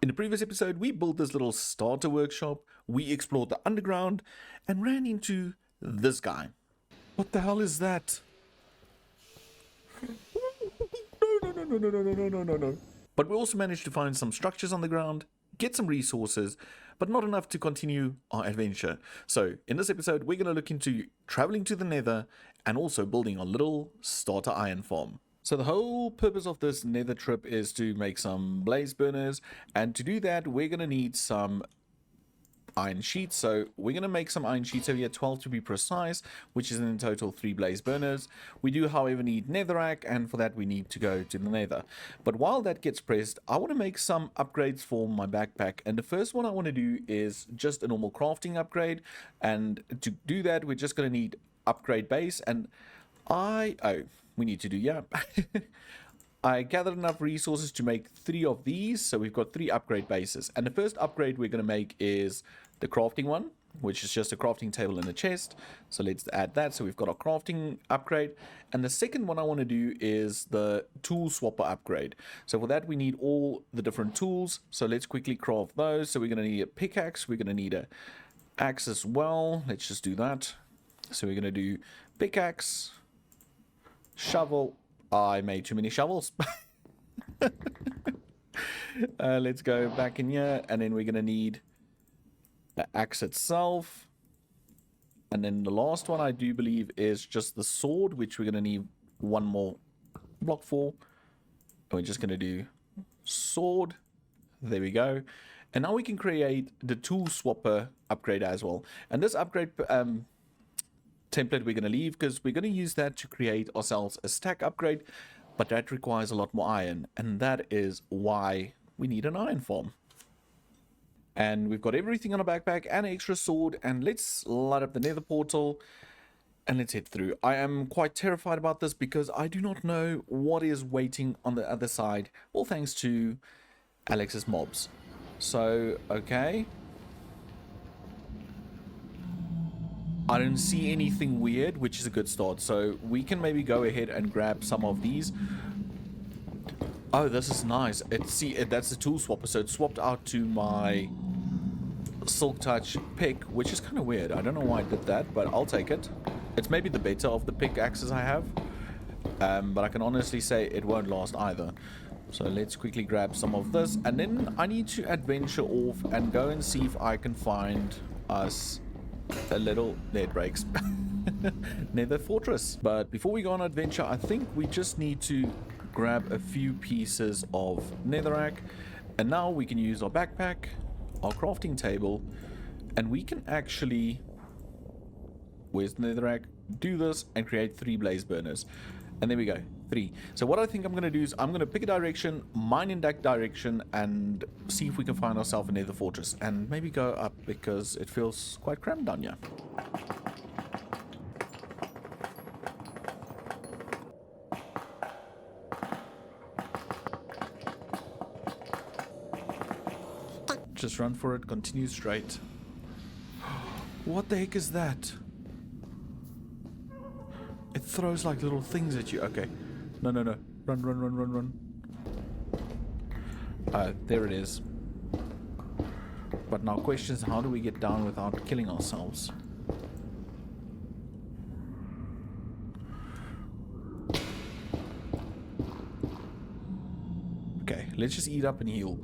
In the previous episode, we built this little starter workshop, we explored the underground, and ran into this guy. What the hell is that? No. But we also managed to find some structures on the ground, get some resources, but not enough to continue our adventure. So in this episode, we're going to look into traveling to the Nether and also building a little starter iron farm. So the whole purpose of this Nether trip is to make some blaze burners, and to do that we're going to need some iron sheets. So we're going to make some iron sheets over here, 12 to be precise, which is in total 3 blaze burners. We do however need netherrack, and for that we need to go to the Nether. But while that gets pressed, I want to make some upgrades for my backpack, and the first one I want to do is just a normal crafting upgrade. And to do that we're just going to need upgrade base, and we need to do, yeah. I gathered enough resources to make 3 of these, so we've got 3 upgrade bases. And the first upgrade we're going to make is the crafting one, which is just a crafting table and a chest. So let's add that. So we've got our crafting upgrade. And the second one I want to do is the tool swapper upgrade. So for that we need all the different tools. So let's quickly craft those. So we're going to need a pickaxe. We're going to need a axe as well. Let's just do that. So we're going to do pickaxe, shovel. I made too many shovels. Let's go back in here, and then we're going to need the axe itself. And then the last one I do believe is just the sword, which we're going to need 1 more block for. And we're just going to do sword. There we go. And now we can create the tool swapper upgrade as well. And this upgrade template we're going to leave, because we're going to use that to create ourselves a stack upgrade, but that requires a lot more iron, and that is why we need an iron farm. And we've got everything on our backpack and an extra sword, and let's light up the Nether portal and let's head through. I am quite terrified about this because I do not know what is waiting on the other side, all thanks to Alex's mobs. So okay, I don't see anything weird, which is a good start. So we can maybe go ahead and grab some of these. Oh, this is nice. That's the tool swapper. So it's swapped out to my Silk Touch pick, which is kind of weird. I don't know why I did that, but I'll take it. It's maybe the better of the pickaxes I have. But I can honestly say it won't last either. So let's quickly grab some of this. And then I need to adventure off and go and see if I can find us a little net breaks Nether fortress. But before we go on adventure, I think we just need to grab a few pieces of netherrack, and now we can use our backpack, our crafting table, and we can actually, where's the netherrack, do this and create 3 blaze burners. And there we go, 3. So what I think I'm going to do is I'm going to pick a direction, mine in that direction, and see if we can find ourselves a nether fortress, and maybe go up because it feels quite cramped down here. Just run for it, continue straight. What the heck is that? It throws like little things at you. Okay. No. Run. There it is. But now question is, how do we get down without killing ourselves? Okay, let's just eat up and heal.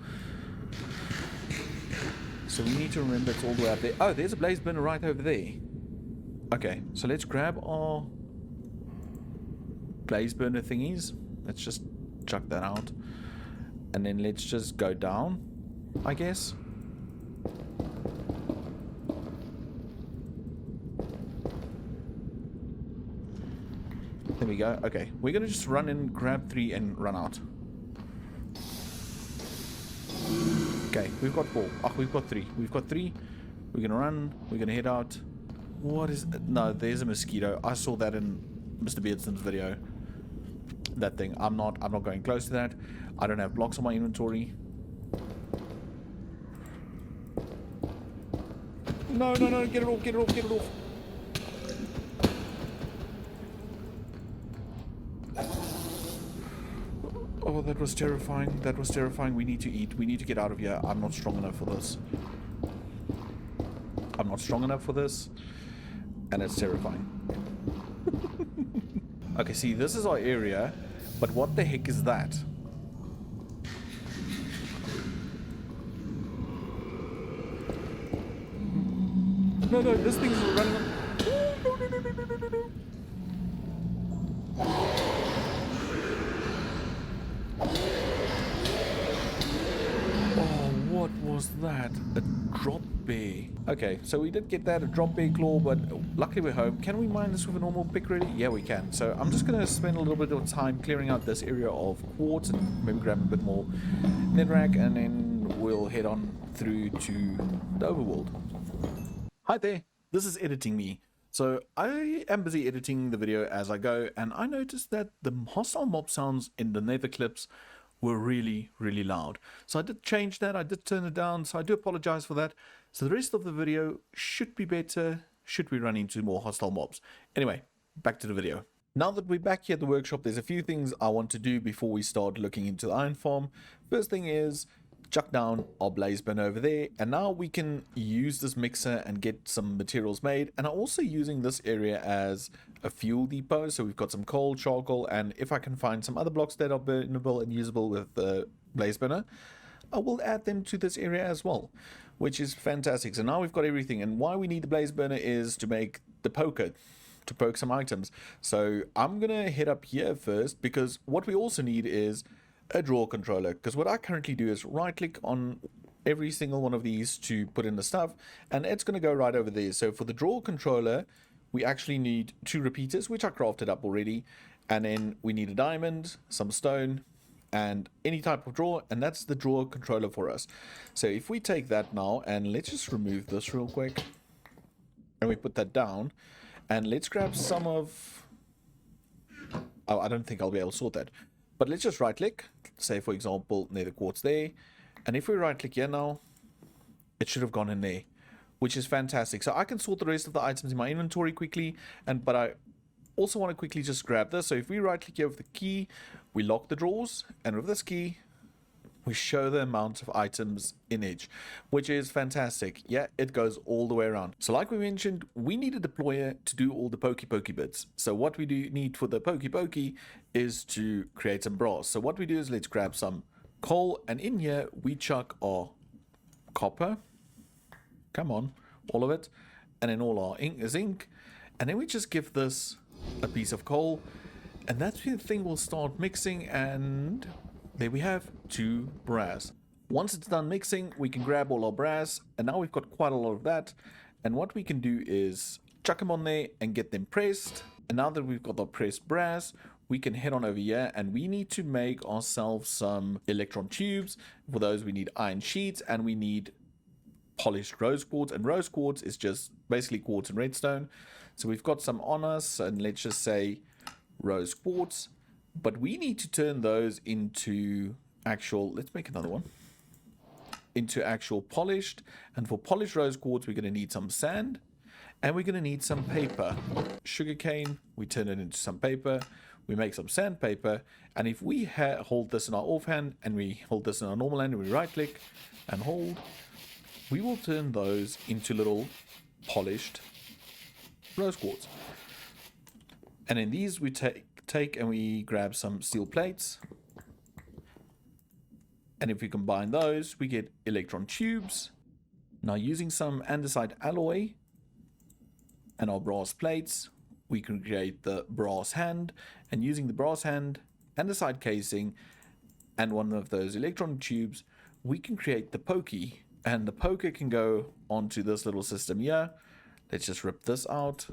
So we need to remember it's all the way up there. Oh, there's a blaze burner right over there. Okay, so let's grab our blaze burner thingies. Let's just chuck that out. And then let's just go down, I guess. There we go. Okay, we're going to just run in, grab 3 and run out. Okay, we've got 4. Oh, we've got 3. We've got 3. We're going to run. We're going to head out. What is... No, there's a mosquito. I saw that in Mr. Beardson's video. That thing. I'm not going close to that. I don't have blocks on my inventory. No. Get it off. Oh, that that was terrifying. That was terrifying. We need to eat. We need to get out of here. I'm not strong enough for this. I'm not strong enough for this. And it's terrifying. Okay, see, this is our area. But what the heck is that? No, no, this thing's running on. Oh, what was that? A drop bear. Okay, so we did get that, a drop bear claw, but luckily we're home. Can we mine this with a normal pick really? Yeah, we can. So I'm just going to spend a little bit of time clearing out this area of quartz and maybe grab a bit more netherrack, and then we'll head on through to the overworld. Hi there, this is Editing Me. So I am busy editing the video as I go, and I noticed that the hostile mob sounds in the nether clips were really, really loud. So I did change that, I did turn it down, so I do apologize for that. So the rest of the video should be better, should we run into more hostile mobs. Anyway, back to the video. Now that we're back here at the workshop, there's a few things I want to do before we start looking into the iron farm. First thing is chuck down our blaze burner over there, and now we can use this mixer and get some materials made. And I'm also using this area as a fuel depot, so we've got some coal, charcoal, and if I can find some other blocks that are burnable and usable with the blaze burner, I will add them to this area as well, which is fantastic. So now we've got everything, and why we need the blaze burner is to make the poker, to poke some items. So I'm gonna head up here first, because what we also need is a drawer controller, because what I currently do is right click on every single one of these to put in the stuff, and it's going to go right over there. So for the drawer controller, we actually need 2 repeaters, which I crafted up already, and then we need a diamond, some stone, and any type of drawer, and that's the drawer controller for us. So if we take that now, and let's just remove this real quick, and we put that down, and let's grab some of, oh, I don't think I'll be able to sort that. But let's just right click, say for example, nether quartz there. And if we right click here now, it should have gone in there, which is fantastic. So I can sort the rest of the items in my inventory quickly, but I also want to quickly just grab this. So if we right click here with the key, we lock the drawers, and with this key, we show the amount of items in Edge, which is fantastic. Yeah, it goes all the way around. So like we mentioned, we need a deployer to do all the pokey bits. So what we do need for the pokey is to create some brass. So what we do is let's grab some coal, and in here we chuck our copper. Come on, all of it. And then all our zinc. And then we just give this a piece of coal, and that's where the thing will start mixing, and there we have 2 brass. Once it's done mixing, we can grab all our brass, and now we've got quite a lot of that. And what we can do is chuck them on there and get them pressed. And now that we've got our pressed brass, we can head on over here, and we need to make ourselves some electron tubes. For those, we need iron sheets, and we need polished rose quartz. And rose quartz is just basically quartz and redstone. So we've got some on us, and let's just say rose quartz. But we need to turn those into actual, let's make another one, into actual polished. And for polished rose quartz, we're going to need some sand, and we're going to need some paper. Sugarcane, we turn it into some paper, we make some sandpaper, and if we hold this in our offhand, and we hold this in our normal hand, and we right click and hold, we will turn those into little polished rose quartz. And in these we take and we grab some steel plates, and if we combine those, we get electron tubes. Now using some andesite alloy and our brass plates, we can create the brass hand, and using the brass hand, andesite casing, and one of those electron tubes, we can create the pokey, and the poker can go onto this little system here. Let's just rip this out.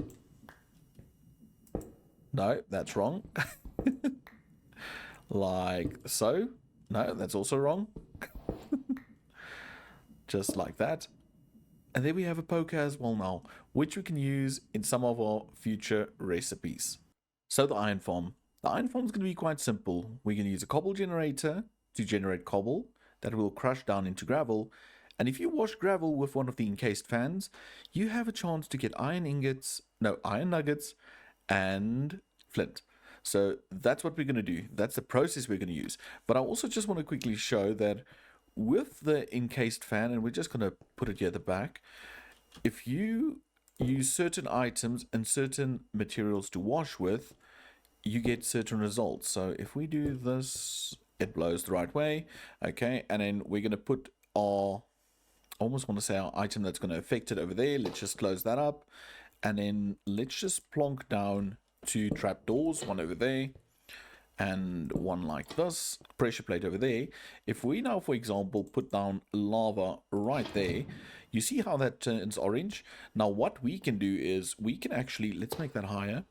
No, that's wrong. Like so. No, that's also wrong. Just like that. And there we have a poker as well now, which we can use in some of our future recipes. So the iron farm. The iron farm is going to be quite simple. We can use a cobble generator to generate cobble that will crush down into gravel. And if you wash gravel with one of the encased fans, you have a chance to get iron nuggets, and flint. So that's what we're going to do. That's the process we're going to use. But I also just want to quickly show that with the encased fan, and we're just going to put it here at the back, if you use certain items and certain materials to wash with, you get certain results. So if we do this, it blows the right way. Okay, and then we're going to put our, I almost want to say our item that's going to affect it over there. Let's just close that up. And then let's just plonk down 2 trapdoors, one over there and one like this, pressure plate over there. If we now, for example, put down lava right there, you see how that turns orange? Now what we can do is we can actually, let's make that higher,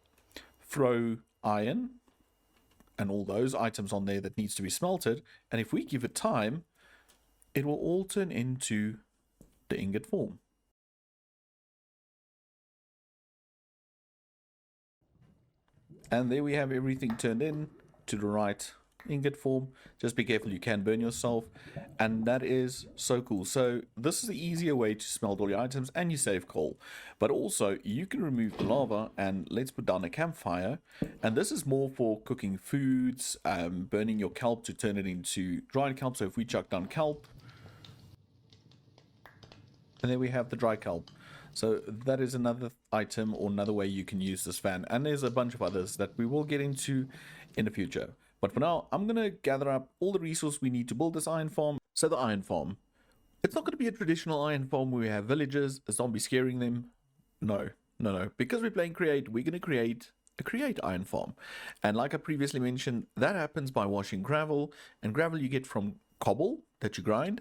throw iron and all those items on there that needs to be smelted, and if we give it time, it will all turn into the ingot form. And there we have everything turned in to the right ingot form. Just be careful, you can burn yourself, and that is so cool. So this is the easier way to smelt all your items, and you save coal. But also you can remove the lava, and let's put down a campfire, and this is more for cooking foods, burning your kelp to turn it into dried kelp. So if we chuck down kelp, and then we have the dry kelp. So that is another item or another way you can use this fan, and there's a bunch of others that we will get into in the future. But for now, I'm going to gather up all the resources we need to build this iron farm. So the iron farm, it's not going to be a traditional iron farm where we have villagers, a zombie scaring them. No. Because we're playing create, we're going to create a create iron farm. And like I previously mentioned, that happens by washing gravel, and gravel you get from cobble that you grind,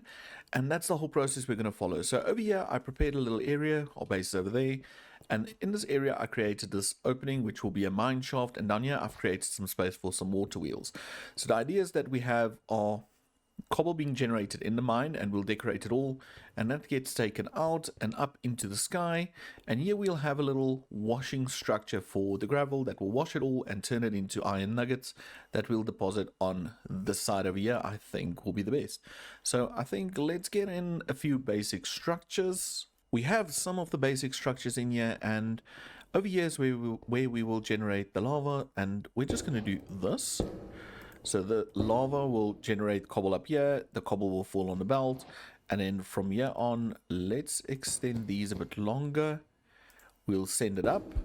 and that's the whole process we're going to follow. So over here I prepared a little area, our base is over there, and in this area I created this opening which will be a mine shaft, and down here I've created some space for some water wheels. So the idea is that we have our cobble being generated in the mine, and we'll decorate it all, and that gets taken out and up into the sky, and here we'll have a little washing structure for the gravel that will wash it all and turn it into iron nuggets that we'll deposit on this side over here. I think will be the best. So I think let's get in a few basic structures. We have some of the basic structures in here, and over here is where we will generate the lava, and we're just going to do this. So the lava will generate cobble up here, the cobble will fall on the belt, and then from here on, let's extend these a bit longer. We'll send it up,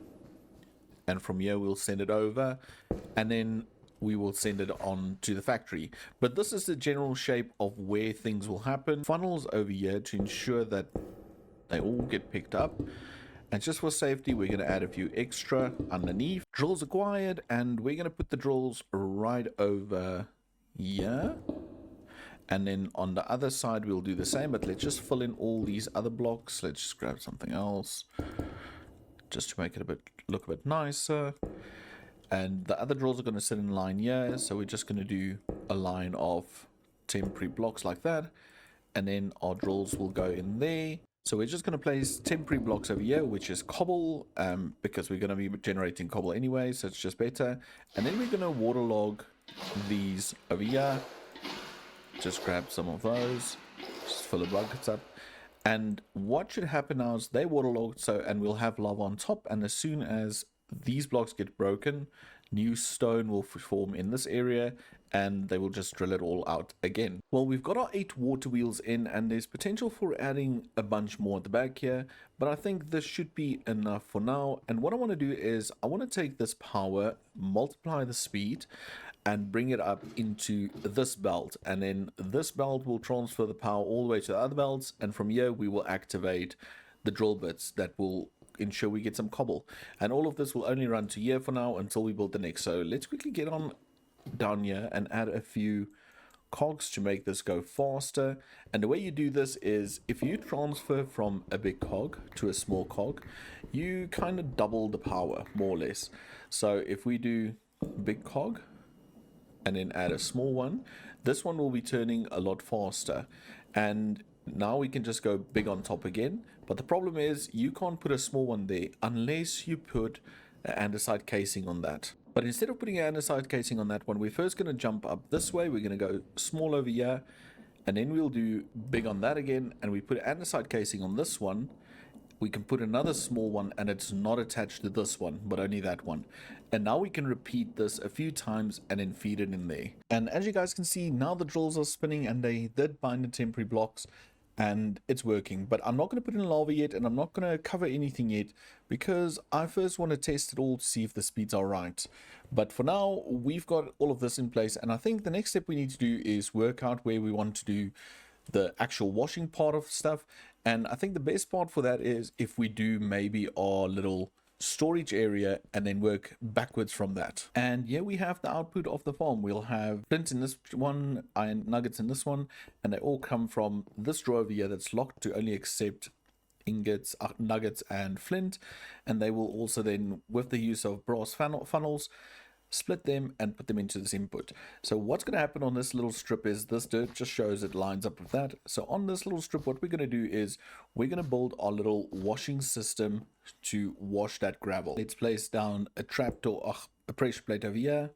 and from here we'll send it over, and then we will send it on to the factory. But this is the general shape of where things will happen. Funnels over here to ensure that they all get picked up. And just for safety, we're going to add a few extra underneath. Drills acquired, and we're going to put the drills right over here. And then on the other side, we'll do the same, but let's just fill in all these other blocks. Let's just grab something else just to make it look a bit nicer. And the other drills are going to sit in line here. So we're just going to do a line of temporary blocks like that. And then our drills will go in there. So we're just going to place temporary blocks over here, which is cobble, because we're going to be generating cobble anyway, so it's just better. And then we're going to waterlog these over here. Just grab some of those, just fill the buckets up. And what should happen now is they waterlogged, so, and we'll have lava on top. And as soon as these blocks get broken, new stone will form in this area, and they will just drill it all out again. Well, we've got our 8 water wheels in, and there's potential for adding a bunch more at the back here, but I think this should be enough for now. And what I want to do is I want to take this power, multiply the speed, and bring it up into this belt, and then this belt will transfer the power all the way to the other belts, and from here we will activate the drill bits that will ensure we get some cobble. And all of this will only run to here for now until we build the next. So let's quickly get on down here and add a few cogs to make this go faster. And the way you do this is if you transfer from a big cog to a small cog, you kind of double the power, more or less. So if we do big cog and then add a small one, this one will be turning a lot faster. And now we can just go big on top again. But the problem is you can't put a small one there unless you put an andesite casing on that. But instead of putting an andesite casing on that one, we're first going to jump up this way. We're going to go small over here, and then we'll do big on that again, and we put andesite casing on this one, we can put another small one and it's not attached to this one, but only that one. And now we can repeat this a few times and then feed it in there. And as you guys can see, now the drills are spinning and they did bind the temporary blocks and it's working. But I'm not going to put in lava yet, and I'm not going to cover anything yet because I first want to test it all to see if the speeds are right. But for now, we've got all of this in place, and I think the next step we need to do is work out where we want to do the actual washing part of stuff. And I think the best part for that is if we do maybe our little storage area and then work backwards from that. And here we have the output of the farm. We'll have flint in this one, iron nuggets in this one, and they all come from this drawer over here that's locked to only accept ingots, nuggets and flint. And they will also then, with the use of brass funnels, split them and put them into this input. So what's going to happen on this little strip is this dirt just shows it lines up with that. So on this little strip, what we're going to do is we're going to build our little washing system to wash that gravel. Let's place down a trapdoor, a pressure plate over here.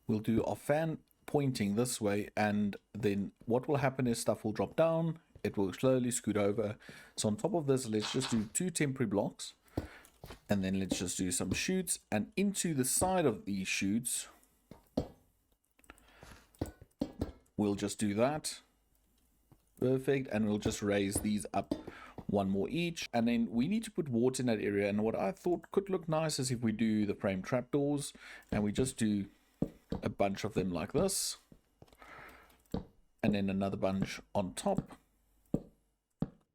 We'll do our fan pointing this way, and then what will happen is stuff will drop down. It will slowly scoot over. So on top of this, let's just do 2 temporary blocks. And then let's just do some chutes, and into the side of these chutes we'll just do that. Perfect. And we'll just raise these up one more each, and then we need to put water in that area. And what I thought could look nice is if we do the frame trapdoors and we just do a bunch of them like this, and then another bunch on top.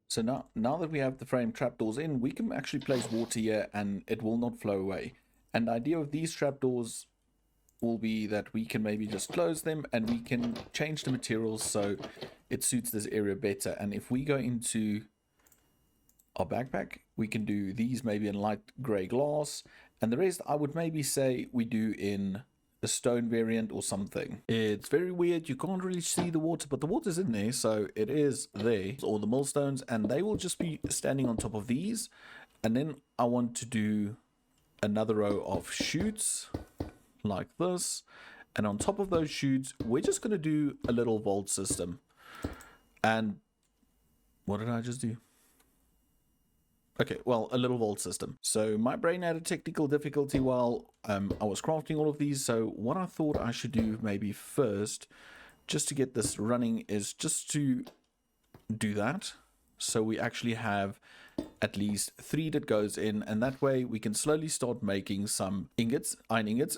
So now that we have the frame trapdoors in, we can actually place water here and it will not flow away. And the idea of these trapdoors will be that we can maybe just close them and we can change the materials so it suits this area better. And if we go into our backpack, we can do these maybe in light gray glass, and the rest I would maybe say we do in a stone variant or something. It's very weird, you can't really see the water, but the water's in there, so it is there. Or the millstones, and they will just be standing on top of these. And then I want to do another row of chutes like this, and on top of those chutes we're just going to do a little vault system. And what did I just do? Okay, well, a little vault system. So my brain had a technical difficulty while I was crafting all of these. So what I thought I should do maybe first, just to get this running, is just to do that. So we actually have at least 3 that goes in, and that way we can slowly start making some ingots, iron ingots,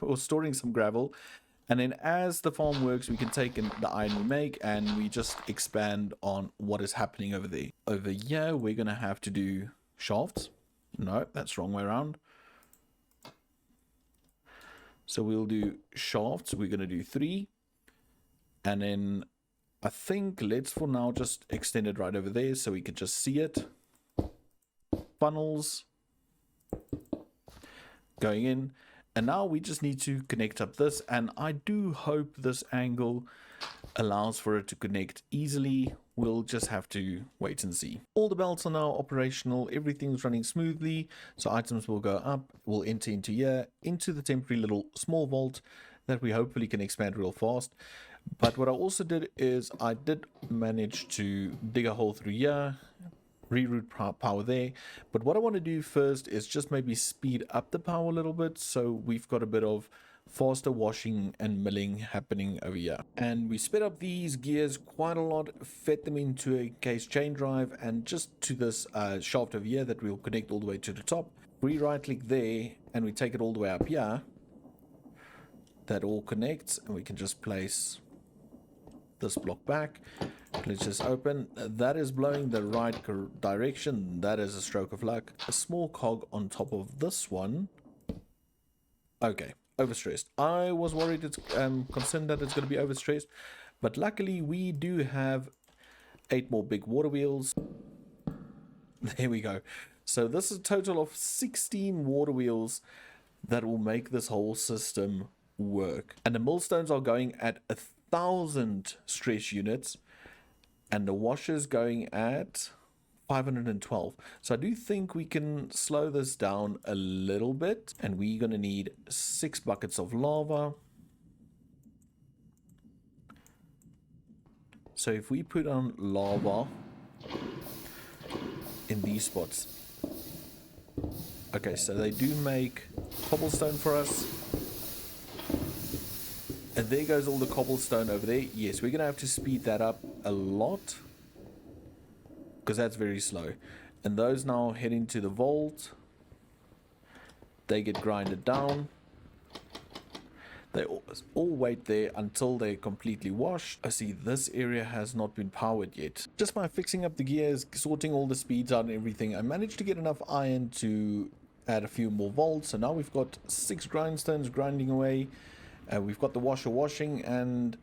or storing some gravel. And then as the farm works, we can take the iron we make and we just expand on what is happening over there. Over here, we're going to have to do shafts. No, that's the wrong way around. So we'll do shafts. We're going to do 3. And then I think let's for now just extend it right over there so we can just see it. Funnels going in. And now we just need to connect up this, and I do hope this angle allows for it to connect easily. We'll just have to wait and see. All the belts are now operational, everything's running smoothly, so items will go up, we'll enter into here, into the temporary little small vault that we hopefully can expand real fast. But what I also did is I did manage to dig a hole through here, reroute power there. But what I want to do first is just maybe speed up the power a little bit, so we've got a bit of faster washing and milling happening over here. And we sped up these gears quite a lot, fed them into a case chain drive, and just to this shaft over here that we'll connect all the way to the top. We right click there and we take it all the way up here. That all connects, and we can just place this block back. Let's just open. That is blowing the right direction. That is a stroke of luck. A small cog on top of this one. Okay, overstressed. I was worried, it's concerned that it's going to be overstressed, but luckily we do have 8 more big water wheels. There we go. So this is a total of 16 water wheels that will make this whole system work. And the millstones are going at 1,000 stress units, and the washers going at 512. So I do think we can slow this down a little bit, and we're going to need 6 buckets of lava. So if we put on lava, in these spots. Okay, so they do make cobblestone for us. And there goes all the cobblestone over there. Yes, we're going to have to speed that up a lot, because that's very slow. And those now head into the vault. They get grinded down. They all wait there until they're completely washed. I see this area has not been powered yet. Just by fixing up the gears, sorting all the speeds out and everything, I managed to get enough iron to add a few more vaults. So now we've got 6 grindstones grinding away. We've got the washer washing, and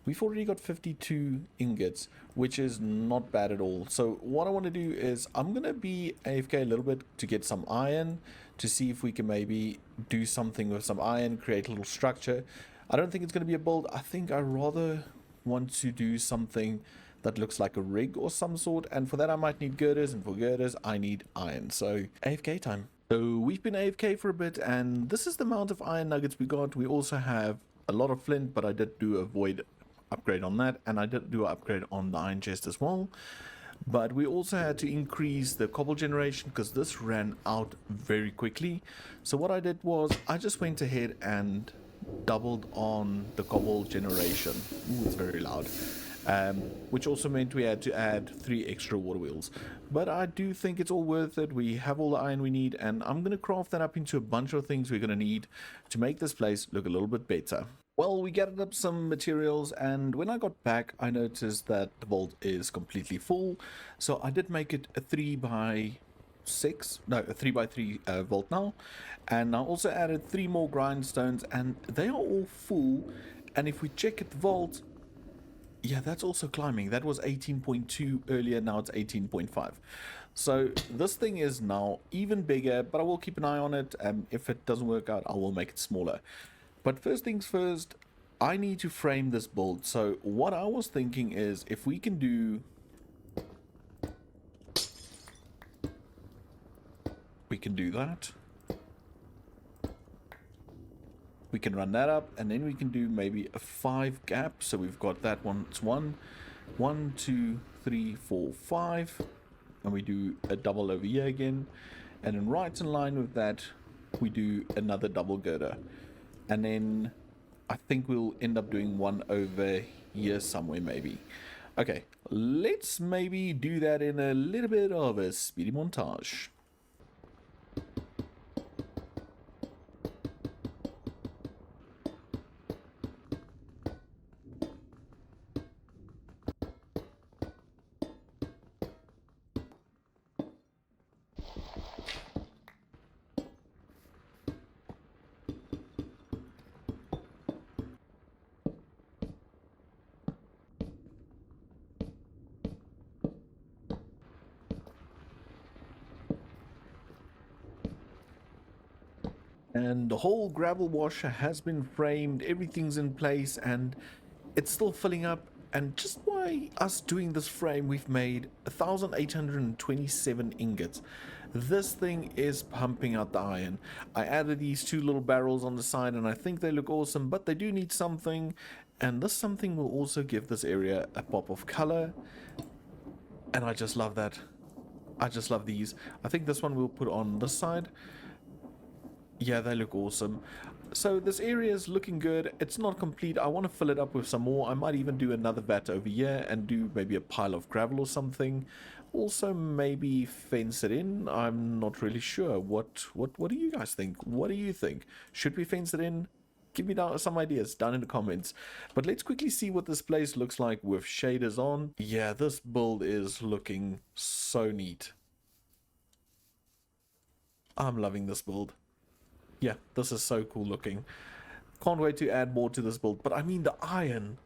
we've already got 52 ingots, which is not bad at all. So what I want to do is I'm going to be AFK a little bit to get some iron, to see if we can maybe do something with some iron, create a little structure. I don't think it's going to be a build. I think I rather want to do something that looks like a rig or some sort, and for that I might need girders, and for girders I need iron. So AFK time. So we've been AFK for a bit, and this is the amount of iron nuggets we got. We also have a lot of flint, but I did do a void upgrade on that, and I did do an upgrade on the iron chest as well. But we also had to increase the cobble generation because this ran out very quickly. So what I did was I just went ahead and doubled on the cobble generation. Ooh, it's very loud. Which also meant we had to add 3 extra water wheels. But I do think it's all worth it. We have all the iron we need, and I'm going to craft that up into a bunch of things we're going to need to make this place look a little bit better. Well, we gathered up some materials, and when I got back I noticed that the vault is completely full. So I did make it a 3x3 vault now, and I also added 3 more grindstones, and they are all full. And if we check at the vault, yeah, that's also climbing. That was 18.2 earlier, now it's 18.5. So this thing is now even bigger, but I will keep an eye on it. If it doesn't work out, I will make it smaller. But first things first, I need to frame this build. So what I was thinking is, if we can do... we can do that. We can run that up, and then we can do maybe a 5 gap. So we've got that one. It's 1, 2, 3, 4, 5. And we do a double over here again. And then right in line with that, we do another double girder. And then I think we'll end up doing one over here somewhere maybe. Okay, let's maybe do that in a little bit of a speedy montage. And the whole gravel washer has been framed, everything's in place, and it's still filling up. And just by us doing this frame, we've made 1,827 ingots. This thing is pumping out the iron. I added these 2 little barrels on the side, and I think they look awesome, but they do need something, and this something will also give this area a pop of color. And I just love that. I just love these. I think this one we'll put on this side. Yeah, they look awesome. So this area is looking good. It's not complete. I want to fill it up with some more. I might even do another vat over here and do maybe a pile of gravel or something. Also maybe fence it in. I'm not really sure. What do you guys think? What do you think? Should we fence it in? Give me down some ideas down in the comments. But let's quickly see what this place looks like with shaders on. Yeah, this build is looking so neat. I'm loving this build. Yeah, this is so cool looking. Can't wait to add more to this build. But I mean, the iron.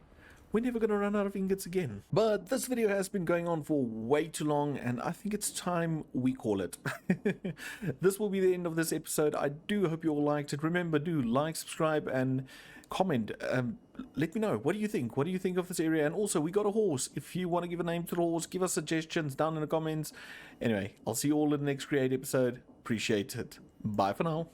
We're never going to run out of ingots again. But this video has been going on for way too long, and I think it's time we call it. This will be the end of this episode. I do hope you all liked it. Remember, do like, subscribe, and comment. Let me know. What do you think? What do you think of this area? And also, we got a horse. If you want to give a name to the horse, give us suggestions down in the comments. Anyway, I'll see you all in the next create episode. Appreciate it. Bye for now.